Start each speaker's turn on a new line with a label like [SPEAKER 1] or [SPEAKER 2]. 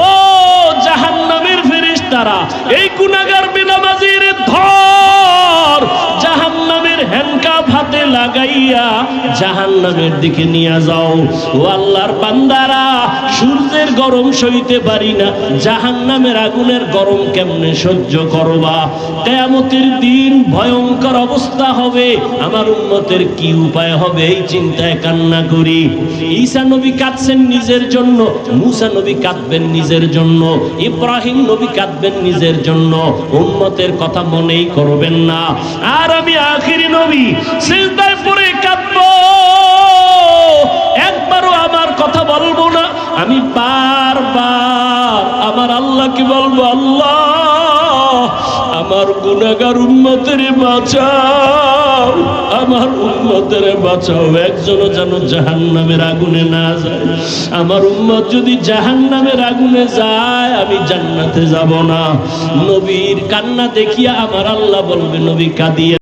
[SPEAKER 1] ও জাহান্নামের ফেরেশতারা, এই গুনাহগার বেনামাজির ধর, জাহান্নামের হ্যান্ডকাফ হাতে লাগাইয়া জাহান্নামের দিকে নিয়ে যাও। ও আল্লাহর বান্দারা, সূর্যের গরম সইতে পারি না, জাহান্নামের আগুনের গরম কেমনে সহ্য করবা? কিয়ামতের দিন ভয়ঙ্কর অবস্থা হবে, আমার উম্মতের কি উপায় হবে এই চিন্তায় কান্না করি। ঈসা নবী কাঁদছেন নিজের জন্য, মুসা নবী কাঁদবেন নিজের জন্য, ইব্রাহিম নবী কাঁদবেন নিজের জন্য, উম্মতের কথা মনেই করবেন না। আর আমি আখিরি নবী সিজদায় পড়ে কাঁদবো, একবারও আমার কথা বলবো না। আমি বারবার আমার আল্লাহকে বলবো, আল্লাহ আমার গুনাহগার উম্মতের বাঁচাও, আমার উম্মতের বাঁচাও, একজনও যেন জাহান্নামের আগুনে না যায়। আমার উম্মত যদি জাহান্নামের আগুনে যায়, আমি জান্নাতে যাব না। নবীর কান্না দেখিয়া আমার আল্লাহ বলবে, নবী কাঁদিয়ে